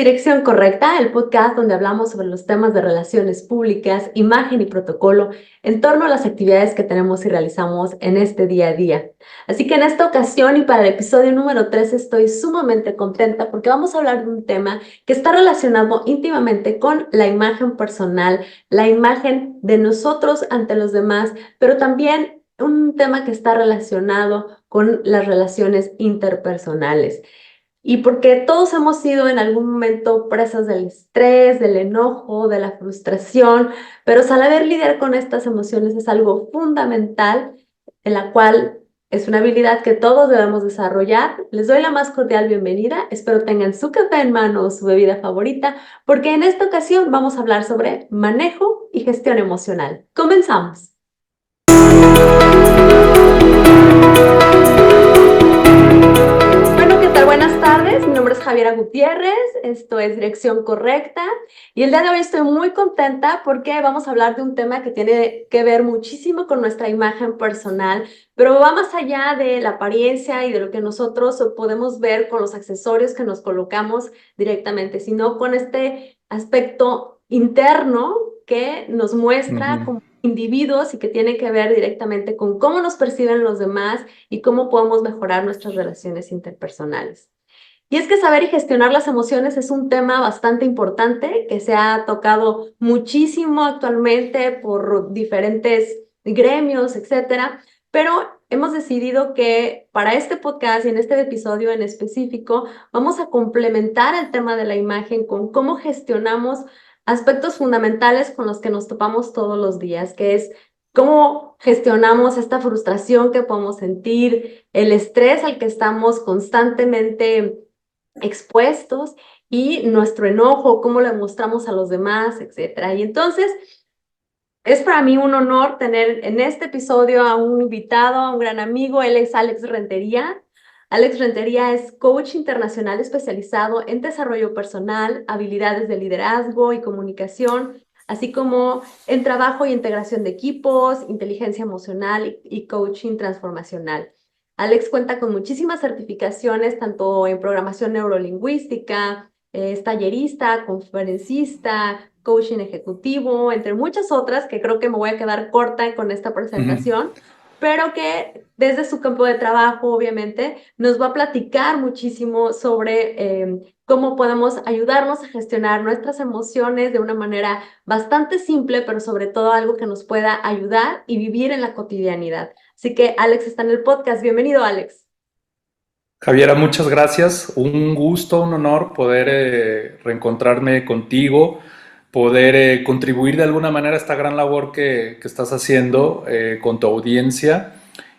Dirección Correcta, el podcast donde hablamos sobre los temas de relaciones públicas, imagen y protocolo en torno a las actividades que tenemos y realizamos en este día a día. Así que en esta ocasión y para el episodio número 3 estoy sumamente contenta porque vamos a hablar de un tema que está relacionado íntimamente con la imagen personal, la imagen de nosotros ante los demás, pero también un tema que está relacionado con las relaciones interpersonales. Y porque todos hemos sido en algún momento presas del estrés, del enojo, de la frustración, pero saber lidiar con estas emociones es algo fundamental, en la cual es una habilidad que todos debemos desarrollar. Les doy la más cordial bienvenida, espero tengan su café en mano o su bebida favorita, porque en esta ocasión vamos a hablar sobre manejo y gestión emocional. Comenzamos. Bueno, ¿qué tal? Buenas tardes, mi nombre es Javiera Gutiérrez, esto es Dirección Correcta y el día de hoy estoy muy contenta porque vamos a hablar de un tema que tiene que ver muchísimo con nuestra imagen personal, pero va más allá de la apariencia y de lo que nosotros podemos ver con los accesorios que nos colocamos directamente, sino con este aspecto interno que nos muestra como individuos y que tiene que ver directamente con cómo nos perciben los demás y cómo podemos mejorar nuestras relaciones interpersonales. Y es que saber y gestionar las emociones es un tema bastante importante que se ha tocado muchísimo actualmente por diferentes gremios, etcétera, pero hemos decidido que para este podcast y en este episodio en específico vamos a complementar el tema de la imagen con cómo gestionamos aspectos fundamentales con los que nos topamos todos los días, que es cómo gestionamos esta frustración que podemos sentir, el estrés al que estamos constantemente expuestos y nuestro enojo, cómo lo mostramos a los demás, etcétera. Y entonces es para mí un honor tener en este episodio a un invitado, a un gran amigo. Él es Alex Rentería. Alex Rentería es coach internacional especializado en desarrollo personal, habilidades de liderazgo y comunicación, así como en trabajo y integración de equipos, inteligencia emocional y coaching transformacional. Alex cuenta con muchísimas certificaciones, tanto en programación neurolingüística, es tallerista, conferencista, coaching ejecutivo, entre muchas otras que creo que me voy a quedar corta con esta presentación, pero que desde su campo de trabajo, obviamente, nos va a platicar muchísimo sobre cómo podemos ayudarnos a gestionar nuestras emociones de una manera bastante simple, pero sobre todo algo que nos pueda ayudar y vivir en la cotidianidad. Así que Alex está en el podcast. Bienvenido, Alex. Javiera, muchas gracias. Un gusto, un honor poder reencontrarme contigo, poder contribuir de alguna manera a esta gran labor que estás haciendo con tu audiencia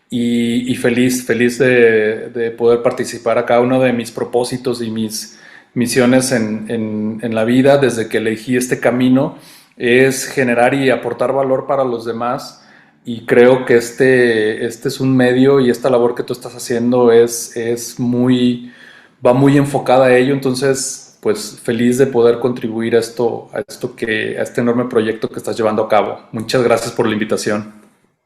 y feliz de poder participar a cada uno de mis propósitos y mis misiones en la vida desde que elegí este camino es generar y aportar valor para los demás y creo que este es un medio y esta labor que tú estás haciendo va muy enfocada a ello, entonces pues feliz de poder contribuir a este enorme proyecto que estás llevando a cabo. Muchas gracias por la invitación.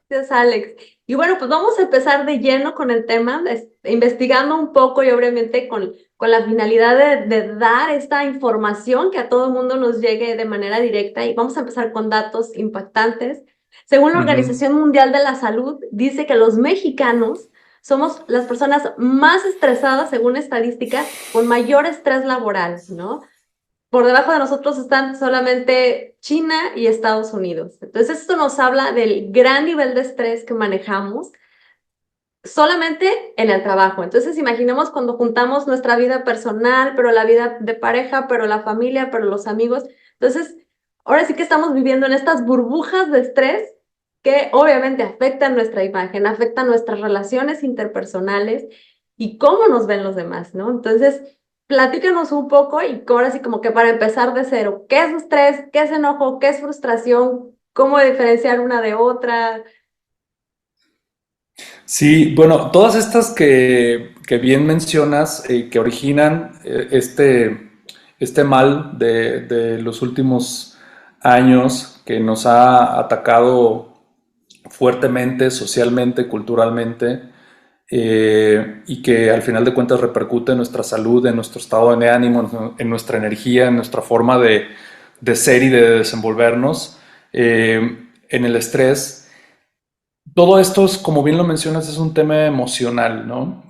Gracias, Alex. Y bueno, pues vamos a empezar de lleno con el tema, investigando un poco y obviamente con la finalidad de dar esta información que a todo el mundo nos llegue de manera directa. Y vamos a empezar con datos impactantes. Según la Ujú. Organización Mundial de la Salud, dice que los mexicanos somos las personas más estresadas, según estadísticas, con mayor estrés laboral, ¿no? Por debajo de nosotros están solamente China y Estados Unidos. Entonces, esto nos habla del gran nivel de estrés que manejamos solamente en el trabajo. Entonces, imaginemos cuando juntamos nuestra vida personal, pero la vida de pareja, pero la familia, pero los amigos. Entonces, ahora sí que estamos viviendo en estas burbujas de estrés que obviamente afectan nuestra imagen, afectan nuestras relaciones interpersonales y cómo nos ven los demás, ¿no? Entonces, platícanos un poco y ahora sí como que para empezar de cero, ¿qué es estrés? ¿Qué es enojo? ¿Qué es frustración? ¿Cómo diferenciar una de otra? Sí, bueno, todas estas que bien mencionas, que originan este mal de los últimos años que nos ha atacado fuertemente, socialmente, culturalmente, y que al final de cuentas repercute en nuestra salud, en nuestro estado de ánimo, en nuestra energía, en nuestra forma de ser y de desenvolvernos, en el estrés. Todo esto es, como bien lo mencionas, es un tema emocional, ¿no?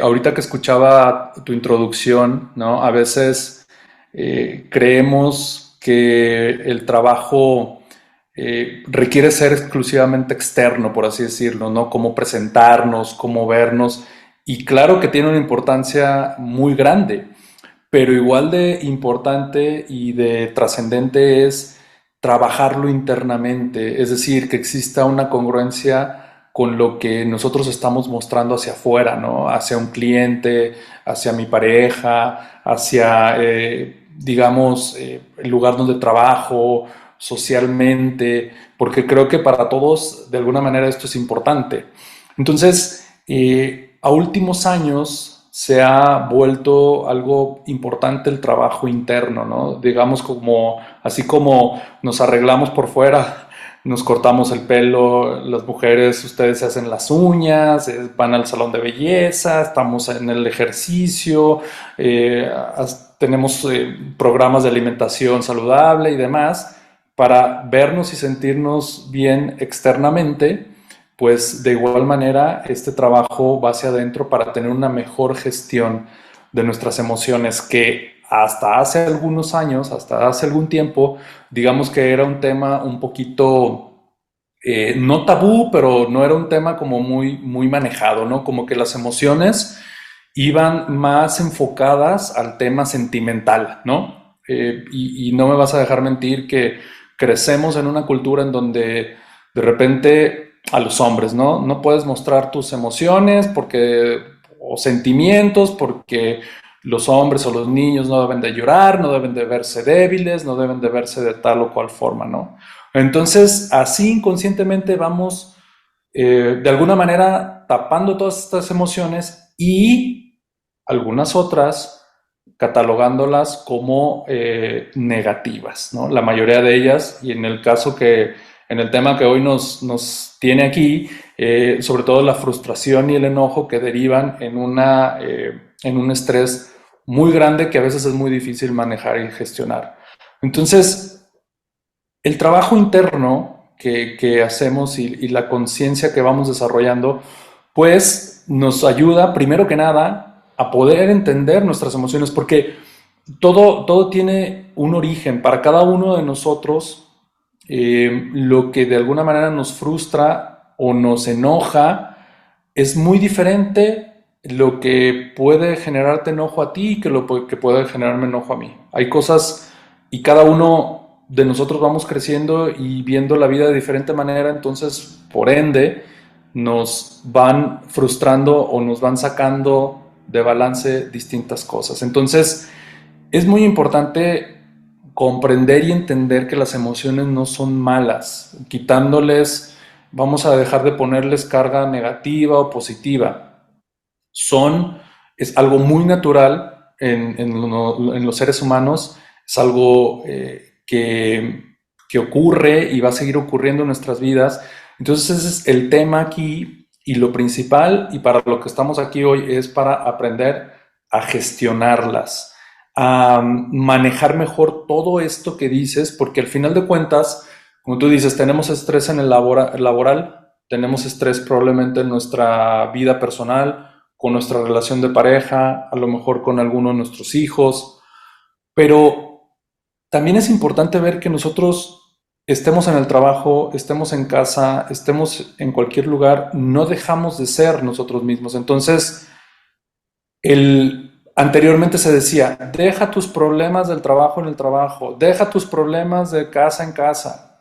Ahorita que escuchaba tu introducción, ¿no? A veces creemos que el trabajo requiere ser exclusivamente externo, por así decirlo, ¿no? Cómo presentarnos, cómo vernos, y claro que tiene una importancia muy grande, pero igual de importante y de trascendente es trabajarlo internamente, es decir, que exista una congruencia con lo que nosotros estamos mostrando hacia afuera, ¿no? Hacia un cliente, hacia mi pareja, hacia, digamos, el lugar donde trabajo, socialmente, porque creo que para todos, de alguna manera, esto es importante. Entonces, a últimos años se ha vuelto algo importante el trabajo interno, ¿no? Digamos como, así como nos arreglamos por fuera, nos cortamos el pelo, las mujeres, ustedes se hacen las uñas, van al salón de belleza, estamos en el ejercicio, tenemos programas de alimentación saludable y demás, para vernos y sentirnos bien externamente, pues de igual manera este trabajo va hacia adentro para tener una mejor gestión de nuestras emociones que hasta hace algunos años, hasta hace algún tiempo, digamos que era un tema un poquito, no tabú, pero no era un tema como muy manejado, ¿no? Como que las emociones iban más enfocadas al tema sentimental, ¿no? Y no me vas a dejar mentir que crecemos en una cultura en donde de repente a los hombres, ¿no? No puedes mostrar tus emociones porque, o sentimientos porque los hombres o los niños no deben de llorar, no deben de verse débiles, no deben de verse de tal o cual forma, ¿no? Entonces, así inconscientemente vamos, de alguna manera, tapando todas estas emociones y algunas otras catalogándolas como negativas, ¿no? La mayoría de ellas, y en el caso que, en el tema que hoy nos tiene aquí, sobre todo la frustración y el enojo que derivan en un estrés muy grande que a veces es muy difícil manejar y gestionar. Entonces, el trabajo interno que hacemos y la conciencia que vamos desarrollando, pues nos ayuda, primero que nada, a poder entender nuestras emociones, porque todo tiene un origen. Para cada uno de nosotros, lo que de alguna manera nos frustra o nos enoja es muy diferente lo que puede generarte enojo a ti que lo que puede generarme enojo a mí. Hay cosas y cada uno de nosotros vamos creciendo y viendo la vida de diferente manera, entonces por ende nos van frustrando o nos van sacando de balance distintas cosas. Entonces es muy importante comprender y entender que las emociones no son malas, quitándoles, vamos a dejar de ponerles carga negativa o positiva. Es algo muy natural en los seres humanos, es algo que ocurre y va a seguir ocurriendo en nuestras vidas. Entonces ese es el tema aquí y lo principal y para lo que estamos aquí hoy es para aprender a gestionarlas, a manejar mejor todo esto que dices, porque al final de cuentas, como tú dices, tenemos estrés en el laboral, tenemos estrés probablemente en nuestra vida personal, con nuestra relación de pareja, a lo mejor con alguno de nuestros hijos, pero también es importante ver que nosotros estemos en el trabajo, estemos en casa, estemos en cualquier lugar, no dejamos de ser nosotros mismos. Entonces, anteriormente se decía, deja tus problemas del trabajo en el trabajo, deja tus problemas de casa en casa.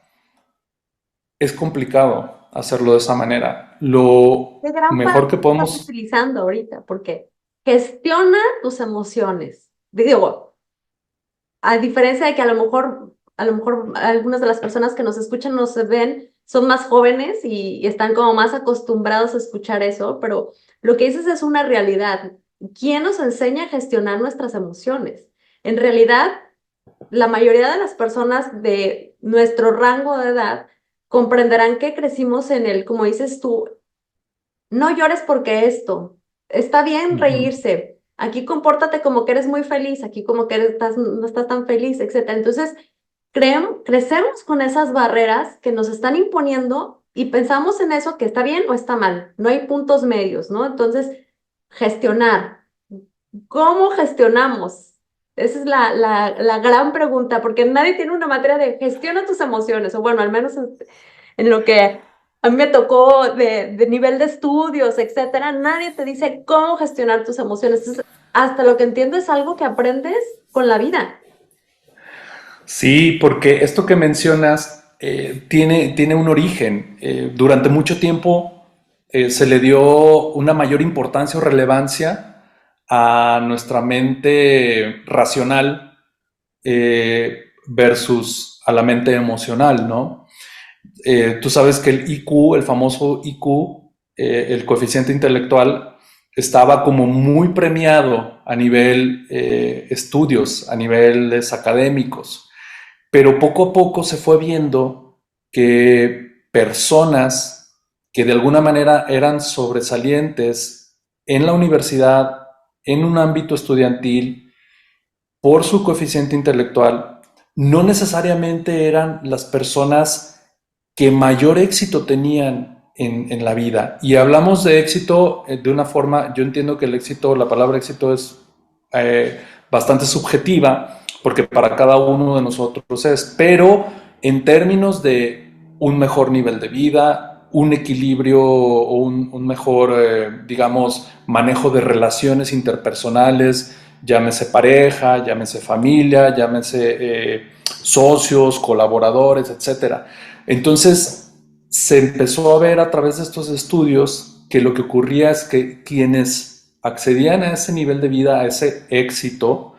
Es complicado hacerlo de esa manera. Lo ¿Qué gran mejor palabra que estás podemos... utilizando ahorita? Porque gestiona tus emociones. Digo, a diferencia de que a lo mejor algunas de las personas que nos escuchan, nos ven, son más jóvenes y están como más acostumbrados a escuchar eso, pero lo que dices es una realidad. ¿Quién nos enseña a gestionar nuestras emociones? En realidad, la mayoría de las personas de nuestro rango de edad comprenderán que crecimos en el, como dices tú, no llores porque esto, está bien Ujú. reírse, aquí compórtate como que eres muy feliz, aquí como que no estás tan feliz, etcétera. Entonces, crecemos con esas barreras que nos están imponiendo y pensamos en eso que está bien o está mal, no hay puntos medios, ¿no? Entonces, gestionar. ¿Cómo gestionamos? Esa es la gran pregunta, porque nadie tiene una materia de gestiona tus emociones, o bueno, al menos en lo que a mí me tocó de nivel de estudios, etcétera, nadie te dice cómo gestionar tus emociones. Hasta lo que entiendo es algo que aprendes con la vida. Sí, porque esto que mencionas tiene un origen. Durante mucho tiempo se le dio una mayor importancia o relevancia a nuestra mente racional versus a la mente emocional, ¿no? Tú sabes que el IQ, el famoso IQ, el coeficiente intelectual, estaba como muy premiado a nivel estudios, a niveles académicos, pero poco a poco se fue viendo que personas que de alguna manera eran sobresalientes en la universidad, en un ámbito estudiantil, por su coeficiente intelectual, no necesariamente eran las personas que mayor éxito tenían en la vida. Y hablamos de éxito de una forma, yo entiendo que el éxito, la palabra éxito es bastante subjetiva, porque para cada uno de nosotros es, pero en términos de un mejor nivel de vida, un equilibrio o un mejor, digamos, manejo de relaciones interpersonales, llámese pareja, llámese familia, llámese socios, colaboradores, etcétera. Entonces, se empezó a ver a través de estos estudios que lo que ocurría es que quienes accedían a ese nivel de vida, a ese éxito,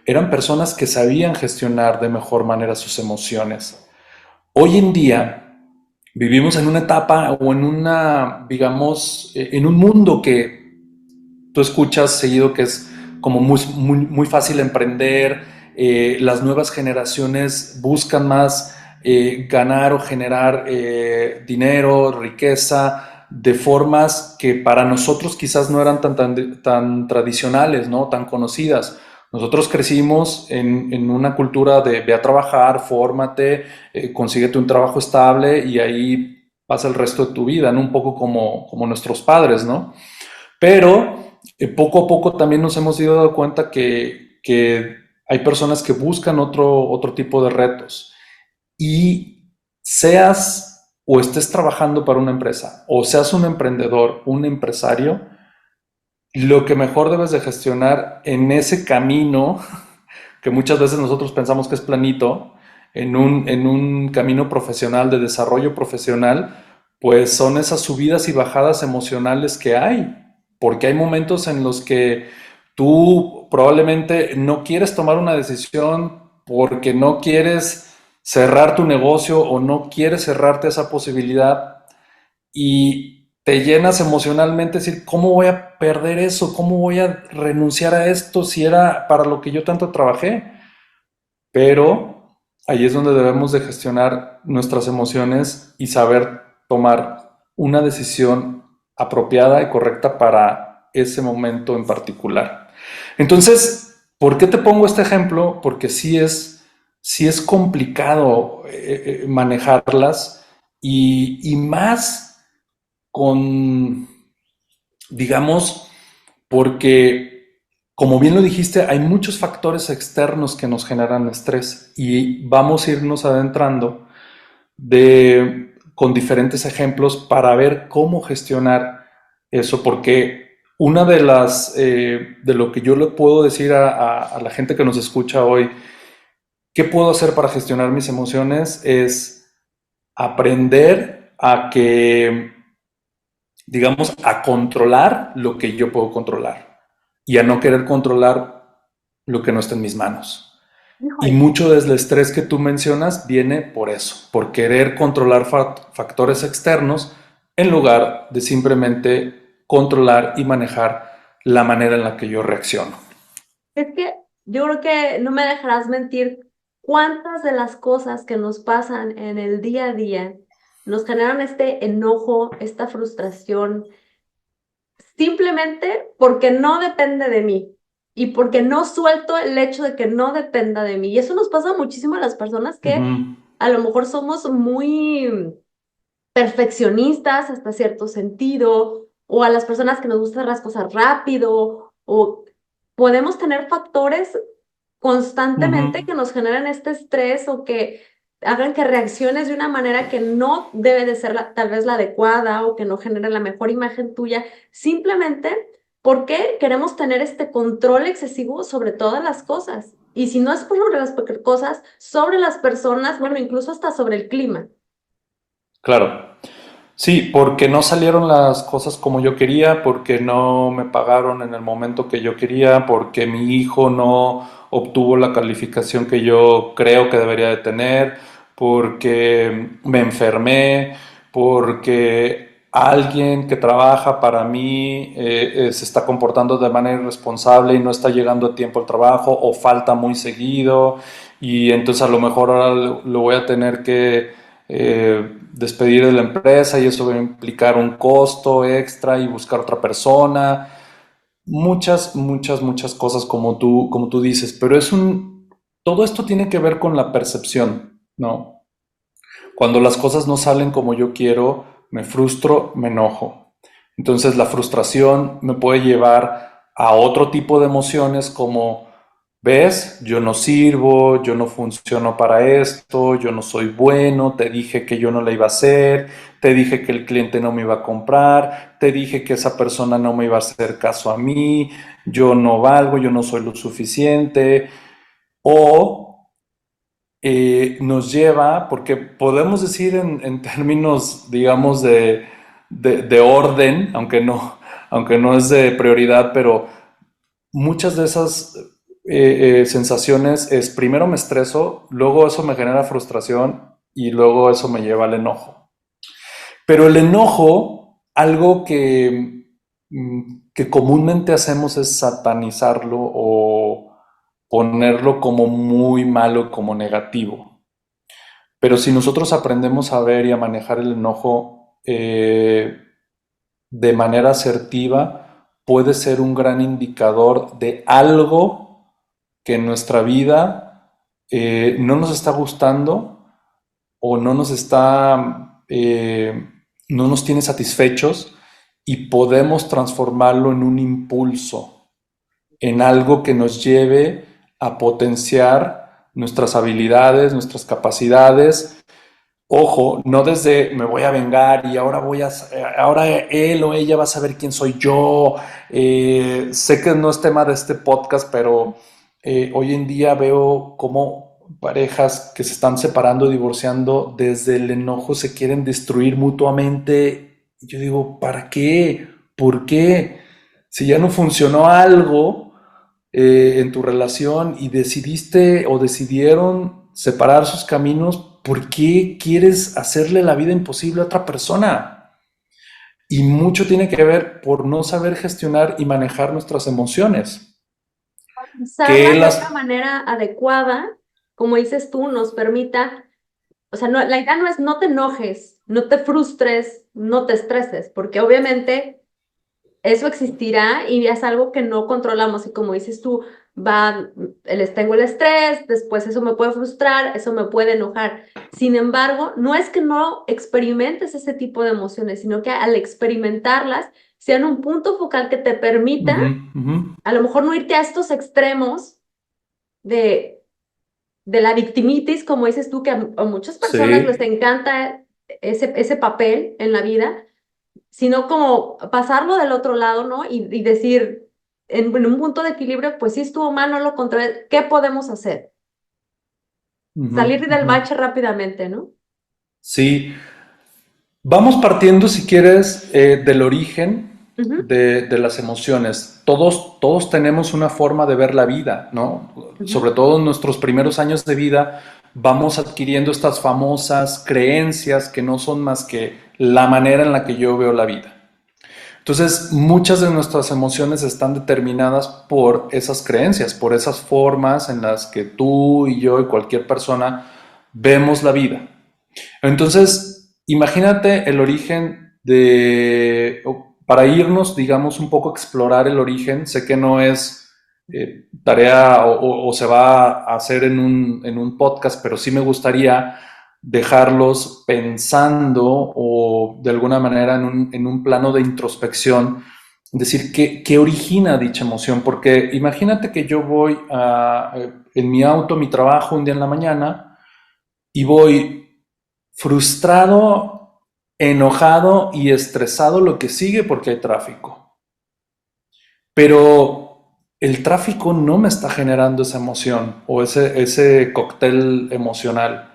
eran personas que sabían gestionar de mejor manera sus emociones. Hoy en día vivimos en una etapa o en una, digamos, en un mundo que tú escuchas seguido que es como muy fácil emprender, las nuevas generaciones buscan más ganar o generar dinero, riqueza, de formas que para nosotros quizás no eran tan tradicionales, ¿no? Tan conocidas. Nosotros crecimos en una cultura de ve a trabajar, fórmate, consíguete un trabajo estable y ahí pasa el resto de tu vida, ¿no? Un poco como nuestros padres, ¿no? Pero poco a poco también nos hemos ido dando cuenta que hay personas que buscan otro tipo de retos. Y seas o estés trabajando para una empresa o seas un emprendedor, un empresario, lo que mejor debes de gestionar en ese camino, que muchas veces nosotros pensamos que es planito, en un camino profesional, de desarrollo profesional, pues son esas subidas y bajadas emocionales que hay, porque hay momentos en los que tú probablemente no quieres tomar una decisión porque no quieres cerrar tu negocio o no quieres cerrarte esa posibilidad y te llenas emocionalmente, decir, ¿cómo voy a perder eso? ¿Cómo voy a renunciar a esto si era para lo que yo tanto trabajé? Pero ahí es donde debemos de gestionar nuestras emociones y saber tomar una decisión apropiada y correcta para ese momento en particular. Entonces, ¿por qué te pongo este ejemplo? Porque sí es complicado manejarlas y más con, digamos, porque, como bien lo dijiste, hay muchos factores externos que nos generan estrés y vamos a irnos adentrando con diferentes ejemplos para ver cómo gestionar eso, porque una de lo que yo le puedo decir a la gente que nos escucha hoy, ¿qué puedo hacer para gestionar mis emociones? Es aprender a que, digamos, a controlar lo que yo puedo controlar y a no querer controlar lo que no está en mis manos. Y Híjole. mucho del estrés que tú mencionas viene por eso, por querer controlar factores externos en lugar de simplemente controlar y manejar la manera en la que yo reacciono. Es que yo creo que no me dejarás mentir cuántas de las cosas que nos pasan en el día a día nos generan este enojo, esta frustración, simplemente porque no depende de mí y porque no suelto el hecho de que no dependa de mí. Y eso nos pasa muchísimo a las personas que Ujú. a lo mejor somos muy perfeccionistas hasta cierto sentido, o a las personas que nos gustan las cosas rápido, o podemos tener factores constantemente Ujú. que nos generan este estrés o que hagan que reacciones de una manera que no debe de ser tal vez la adecuada o que no genere la mejor imagen tuya, simplemente porque queremos tener este control excesivo sobre todas las cosas. Y si no es por sobre las cosas, sobre las personas, bueno, incluso hasta sobre el clima. Claro. Sí, porque no salieron las cosas como yo quería, porque no me pagaron en el momento que yo quería, porque mi hijo no obtuvo la calificación que yo creo que debería de tener, porque me enfermé, porque alguien que trabaja para mí se está comportando de manera irresponsable y no está llegando a tiempo al trabajo o falta muy seguido y entonces a lo mejor ahora lo voy a tener que despedir de la empresa y eso va a implicar un costo extra y buscar otra persona. Muchas cosas como tú dices, pero todo esto tiene que ver con la percepción, ¿no? Cuando las cosas no salen como yo quiero, me frustro, me enojo. Entonces la frustración me puede llevar a otro tipo de emociones como, ves, yo no sirvo, yo no funciono para esto, yo no soy bueno, te dije que yo no la iba a hacer, te dije que el cliente no me iba a comprar, te dije que esa persona no me iba a hacer caso a mí, yo no valgo, yo no soy lo suficiente. O nos lleva, porque podemos decir en términos, digamos, de orden, aunque no es de prioridad, pero muchas de esas sensaciones es, primero me estreso, luego eso me genera frustración y luego eso me lleva al enojo. Pero el enojo, algo que comúnmente hacemos es satanizarlo o ponerlo como muy malo, como negativo. Pero si nosotros aprendemos a ver y a manejar el enojo de manera asertiva, puede ser un gran indicador de algo que en nuestra vida no nos está gustando o no nos tiene satisfechos y podemos transformarlo en un impulso, en algo que nos lleve a potenciar nuestras habilidades, nuestras capacidades. Ojo, no desde me voy a vengar y ahora él o ella va a saber quién soy yo. Sé que no es tema de este podcast, pero hoy en día veo cómo parejas que se están separando, divorciando, desde el enojo se quieren destruir mutuamente. Y yo digo, ¿para qué? ¿Por qué? Si ya no funcionó algo en tu relación y decidiste o decidieron separar sus caminos, ¿por qué quieres hacerle la vida imposible a otra persona? Y mucho tiene que ver por no saber gestionar y manejar nuestras emociones. Que Usarlas de una las... manera adecuada, como dices tú, nos permita, o sea, no, la idea no es no te enojes, no te frustres, no te estreses, porque obviamente eso existirá y es algo que no controlamos y como dices tú, tengo el estrés, después eso me puede frustrar, eso me puede enojar. Sin embargo, no es que no experimentes ese tipo de emociones, sino que al experimentarlas sean un punto focal que te permita Ujú, ujú. a lo mejor no irte a estos extremos de, de la victimitis, como dices tú, que a muchas personas les Sí. encanta ese papel en la vida, sino como pasarlo del otro lado, ¿no? Y decir, en un punto de equilibrio, pues sí estuvo mal, no lo controlé, ¿qué podemos hacer? Ujú, Salir del ujú. bache rápidamente, ¿no? Sí, vamos partiendo, si quieres, del origen Ujú, de las emociones. Todos tenemos una forma de ver la vida, ¿no? ujú. Sobre todo en nuestros primeros años de vida, vamos adquiriendo estas famosas creencias que no son más que la manera en la que yo veo la vida. Entonces, muchas de nuestras emociones están determinadas por esas creencias, por esas formas en las que tú y yo y cualquier persona vemos la vida. Entonces, imagínate el origen para irnos, digamos, un poco a explorar el origen, sé que no es tarea o se va a hacer en un podcast, pero sí me gustaría dejarlos pensando o de alguna manera en un plano de introspección, decir qué origina dicha emoción, porque imagínate que yo voy en mi auto, mi trabajo un día en la mañana y voy frustrado, enojado y estresado lo que sigue porque hay tráfico. Pero el tráfico no me está generando esa emoción o ese cóctel emocional.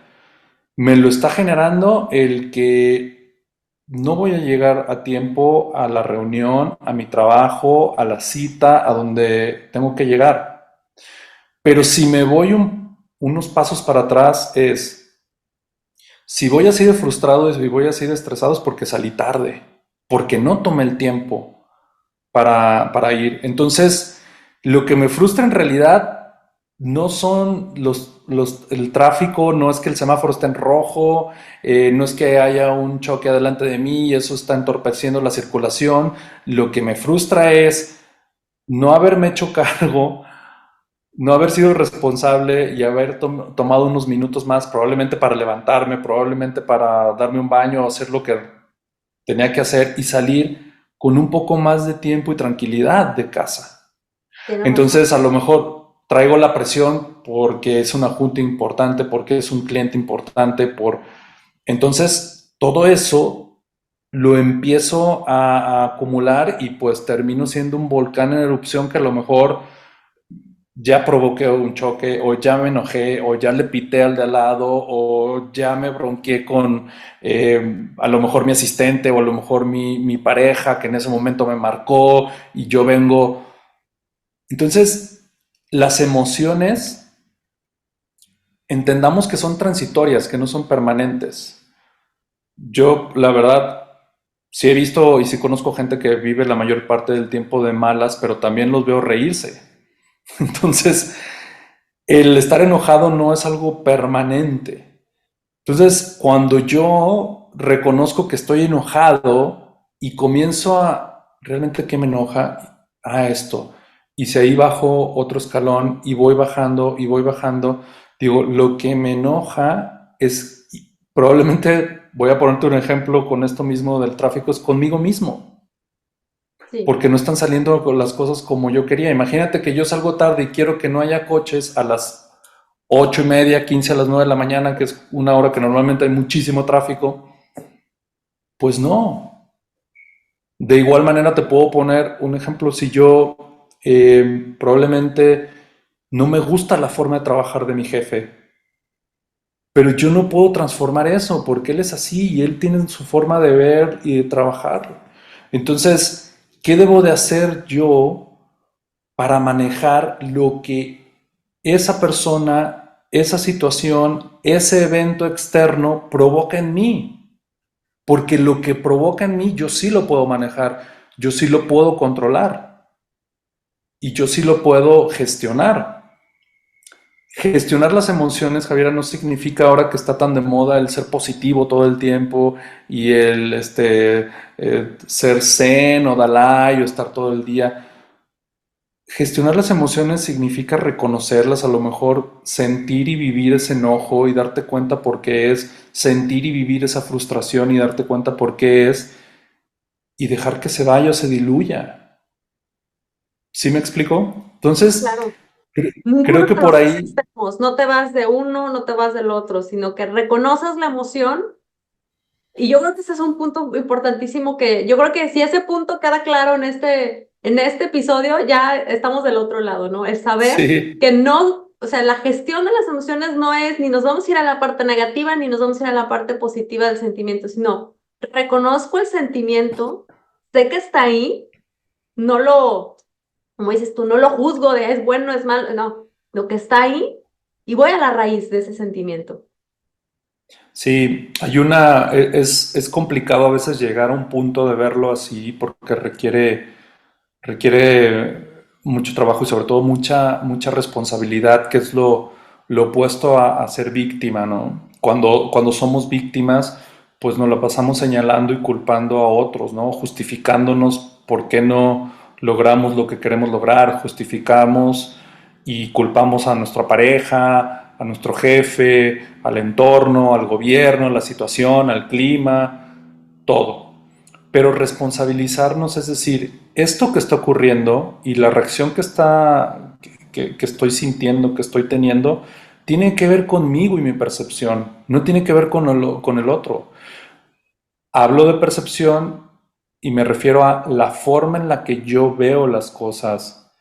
Me lo está generando el que no voy a llegar a tiempo a la reunión, a mi trabajo, a la cita, a donde tengo que llegar. Pero si me voy unos pasos para atrás si voy así de frustrado y voy así de estresado es porque salí tarde, porque no tomé el tiempo para ir. Entonces, lo que me frustra en realidad no son el tráfico, no es que el semáforo esté en rojo, no es que haya un choque adelante de mí y eso está entorpeciendo la circulación. Lo que me frustra es no haberme hecho cargo, no haber sido responsable y haber tomado unos minutos más, probablemente para levantarme, probablemente para darme un baño o hacer lo que tenía que hacer y salir con un poco más de tiempo y tranquilidad de casa. Tienes razón. Entonces, a lo mejor traigo la presión porque es una junta importante, porque es un cliente importante, entonces todo eso lo empiezo a acumular y pues termino siendo un volcán en erupción que a lo mejor ya provoqué un choque o ya me enojé o ya le pité al de al lado o ya me bronqué con a lo mejor mi asistente o a lo mejor mi pareja que en ese momento me marcó y yo vengo. Entonces, las emociones entendamos que son transitorias, que no son permanentes. Yo, la verdad, sí he visto y sí conozco gente que vive la mayor parte del tiempo de malas, pero también los veo reírse. Entonces, el estar enojado no es algo permanente. Entonces, cuando yo reconozco que estoy enojado y comienzo a realmente qué me enoja, a esto, y si ahí bajo otro escalón y voy bajando, digo, lo que me enoja es, probablemente voy a ponerte un ejemplo con esto mismo del tráfico, es conmigo mismo Sí. porque no están saliendo las cosas como yo quería. Imagínate que yo salgo tarde y quiero que no haya coches a las 8:30, 15 a las 9 de la mañana, que es una hora que normalmente hay muchísimo tráfico. Pues no. De igual manera te puedo poner un ejemplo. Si yo probablemente no me gusta la forma de trabajar de mi jefe, pero yo no puedo transformar eso porque él es así y él tiene su forma de ver y de trabajar. Entonces, ¿qué debo de hacer yo para manejar lo que esa persona, esa situación, ese evento externo provoca en mí? Porque lo que provoca en mí yo sí lo puedo manejar, yo sí lo puedo controlar y yo sí lo puedo gestionar. Gestionar las emociones, Javiera, no significa ahora que está tan de moda el ser positivo todo el tiempo y el ser zen o Dalai o estar todo el día. Gestionar las emociones significa reconocerlas, a lo mejor sentir y vivir ese enojo y darte cuenta por qué es, sentir y vivir esa frustración y darte cuenta por qué es, y dejar que se vaya o se diluya. ¿Sí me explico? Entonces, Claro. creo Ninguno que de por los dos ahí, extremos, no te vas de uno, no te vas del otro, sino que reconoces la emoción. Y yo creo que ese es un punto importantísimo que yo creo que si ese punto queda claro en este episodio, ya estamos del otro lado, ¿no? El saber sí, que no, o sea, la gestión de las emociones no es ni nos vamos a ir a la parte negativa ni nos vamos a ir a la parte positiva del sentimiento, sino reconozco el sentimiento, sé que está ahí, no lo, como dices tú, no lo juzgo de es bueno, es malo, no, lo que está ahí y voy a la raíz de ese sentimiento. sí, es complicado a veces llegar a un punto de verlo así porque requiere mucho trabajo y sobre todo mucha responsabilidad, que es lo opuesto a ser víctima, ¿no? Cuando somos víctimas, pues nos la pasamos señalando y culpando a otros, ¿no? Justificándonos por qué no logramos lo que queremos lograr, justificamos y culpamos a nuestra pareja, a nuestro jefe, al entorno, al gobierno, a la situación, al clima, todo. Pero responsabilizarnos, es decir, esto que está ocurriendo y la reacción que estoy sintiendo, que estoy teniendo, tiene que ver conmigo y mi percepción, no tiene que ver con el otro. Hablo de percepción y me refiero a la forma en la que yo veo las cosas.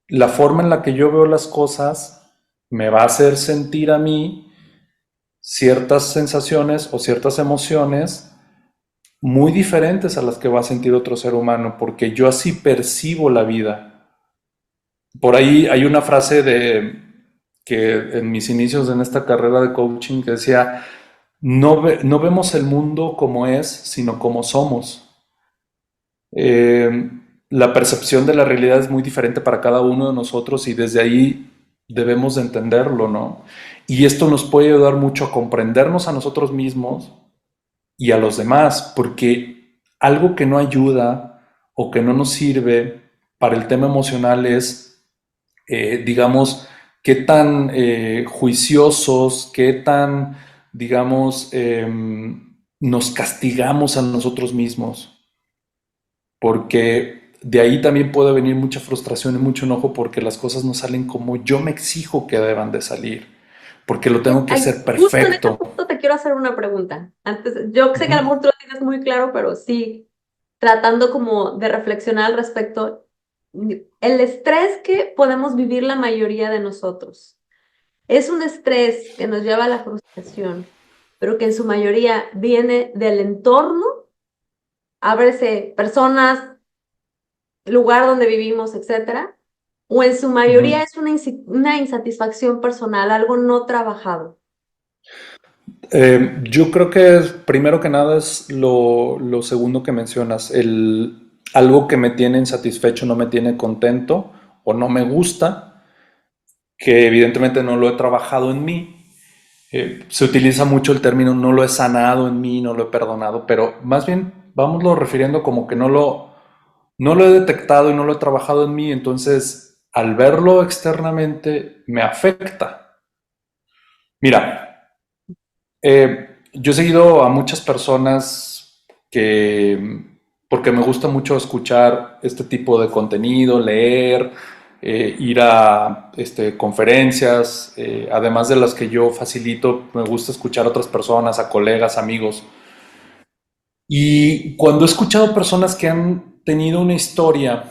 La forma en la que yo veo las cosas me va a hacer sentir a mí ciertas sensaciones o ciertas emociones muy diferentes a las que va a sentir otro ser humano, porque yo así percibo la vida. Por ahí hay una frase de que en mis inicios en esta carrera de coaching que decía, no vemos el mundo como es, sino como somos. Eh, la percepción de la realidad es muy diferente para cada uno de nosotros y desde ahí debemos de entenderlo, ¿no? Y esto nos puede ayudar mucho a comprendernos a nosotros mismos y a los demás, porque algo que no ayuda o que no nos sirve para el tema emocional es, digamos, qué tan juiciosos, qué tan, digamos, nos castigamos a nosotros mismos, porque de ahí también puede venir mucha frustración y mucho enojo porque las cosas no salen como yo me exijo que deban de salir, porque lo tengo que Ay, hacer justo en ese perfecto. punto te quiero hacer una pregunta. Antes, yo sé que a lo Ujú. mejor tú lo tienes muy claro, pero sí, tratando como de reflexionar al respecto, el estrés que podemos vivir la mayoría de nosotros es un estrés que nos lleva a la frustración, pero que en su mayoría viene del entorno, ábrese personas, lugar donde vivimos, etcétera, o en su Ujú. mayoría es una insatisfacción personal, algo no trabajado. Yo creo que primero que nada es lo segundo que mencionas, algo que me tiene insatisfecho, no me tiene contento o no me gusta, que evidentemente no lo he trabajado en mí. Se utiliza mucho el término no lo he sanado en mí, no lo he perdonado, pero más bien vámoslo refiriendo como que no lo he detectado y no lo he trabajado en mí, entonces al verlo externamente me afecta. Mira, yo he seguido a muchas personas porque me gusta mucho escuchar este tipo de contenido, leer, ir a conferencias, además de las que yo facilito, me gusta escuchar a otras personas, a colegas, amigos. Y cuando he escuchado personas que han tenido una historia,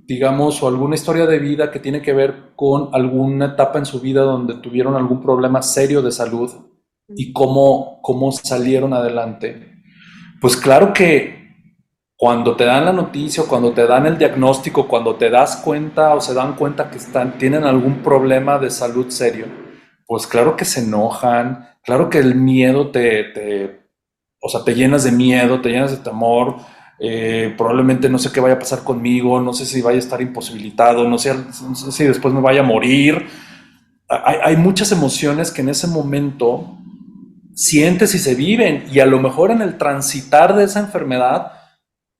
digamos, o alguna historia de vida que tiene que ver con alguna etapa en su vida donde tuvieron algún problema serio de salud y cómo salieron adelante, pues claro que cuando te dan la noticia o cuando te dan el diagnóstico, cuando te das cuenta o se dan cuenta que tienen algún problema de salud serio, pues claro que se enojan, claro que el miedo o sea, te llenas de miedo, te llenas de temor, probablemente no sé qué vaya a pasar conmigo, no sé si vaya a estar imposibilitado, no sé si después me vaya a morir. Hay muchas emociones que en ese momento sientes y se viven y a lo mejor en el transitar de esa enfermedad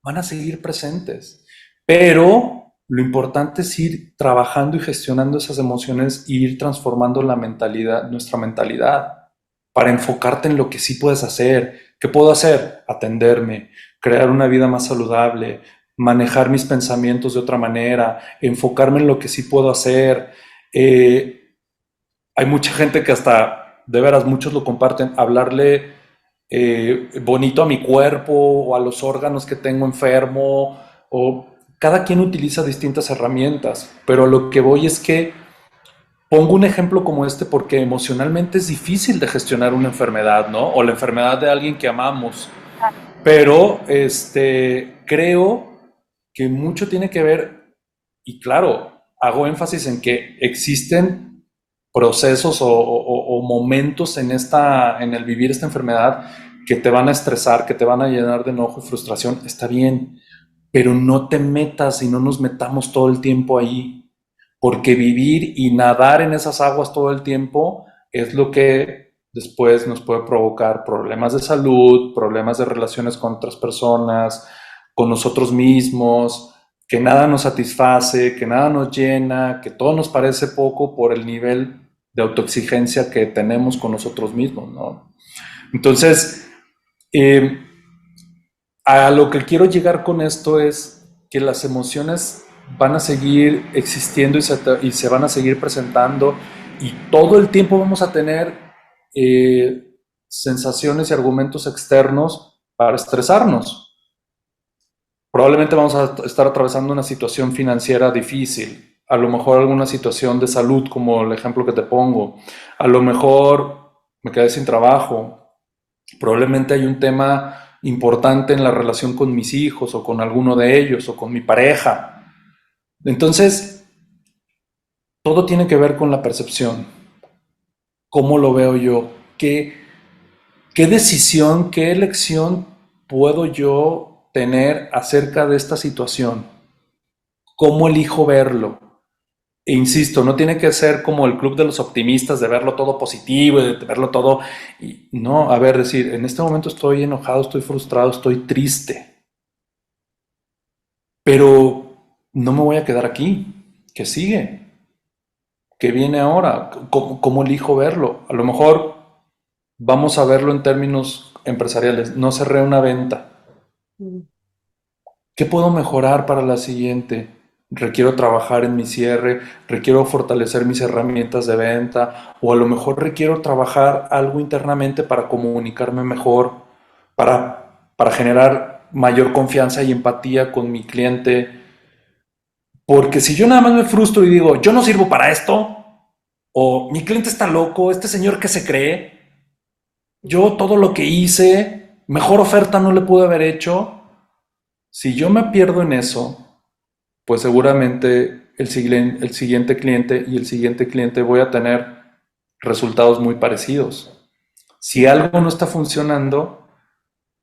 van a seguir presentes. Pero lo importante es ir trabajando y gestionando esas emociones e ir transformando la mentalidad, nuestra mentalidad, para enfocarte en lo que sí puedes hacer. ¿Qué puedo hacer? Atenderme, crear una vida más saludable, manejar mis pensamientos de otra manera, enfocarme en lo que sí puedo hacer. Hay mucha gente que hasta, de veras, muchos lo comparten, hablarle bonito a mi cuerpo o a los órganos que tengo enfermo, o cada quien utiliza distintas herramientas, pero lo que voy es que pongo un ejemplo como este porque emocionalmente es difícil de gestionar una enfermedad, ¿no? O la enfermedad de alguien que amamos, pero creo que mucho tiene que ver, y claro, hago énfasis en que existen procesos o momentos en el vivir esta enfermedad que te van a estresar, que te van a llenar de enojo y frustración, está bien, pero no te metas y no nos metamos todo el tiempo ahí, porque vivir y nadar en esas aguas todo el tiempo es lo que después nos puede provocar problemas de salud, problemas de relaciones con otras personas, con nosotros mismos, que nada nos satisface, que nada nos llena, que todo nos parece poco por el nivel de autoexigencia que tenemos con nosotros mismos, ¿no? Entonces, eh, a lo que quiero llegar con esto es que las emociones van a seguir existiendo y se van a seguir presentando y todo el tiempo vamos a tener sensaciones y argumentos externos para estresarnos. Probablemente vamos a estar atravesando una situación financiera difícil, a lo mejor alguna situación de salud como el ejemplo que te pongo, a lo mejor me quedé sin trabajo, probablemente hay un tema importante en la relación con mis hijos o con alguno de ellos o con mi pareja. Entonces, todo tiene que ver con la percepción. ¿Cómo lo veo yo? ¿Qué decisión, qué elección puedo yo tener acerca de esta situación? ¿Cómo elijo verlo? E insisto, no tiene que ser como el club de los optimistas de verlo todo positivo, de verlo todo. No, a ver, decir, en este momento estoy enojado, estoy frustrado, estoy triste, pero no me voy a quedar aquí. ¿Qué sigue? ¿Qué viene ahora? ¿Cómo elijo verlo? A lo mejor vamos a verlo en términos empresariales. No cerré una venta. Mm. ¿Qué puedo mejorar para la siguiente? Requiero trabajar en mi cierre, requiero fortalecer mis herramientas de venta o a lo mejor requiero trabajar algo internamente para comunicarme mejor, para generar mayor confianza y empatía con mi cliente. Porque si yo nada más me frustro y digo, yo no sirvo para esto, o mi cliente está loco, este señor que se cree, yo todo lo que hice, mejor oferta no le pude haber hecho. Si yo me pierdo en eso, pues seguramente el siguiente cliente y el siguiente cliente voy a tener resultados muy parecidos. Si algo no está funcionando,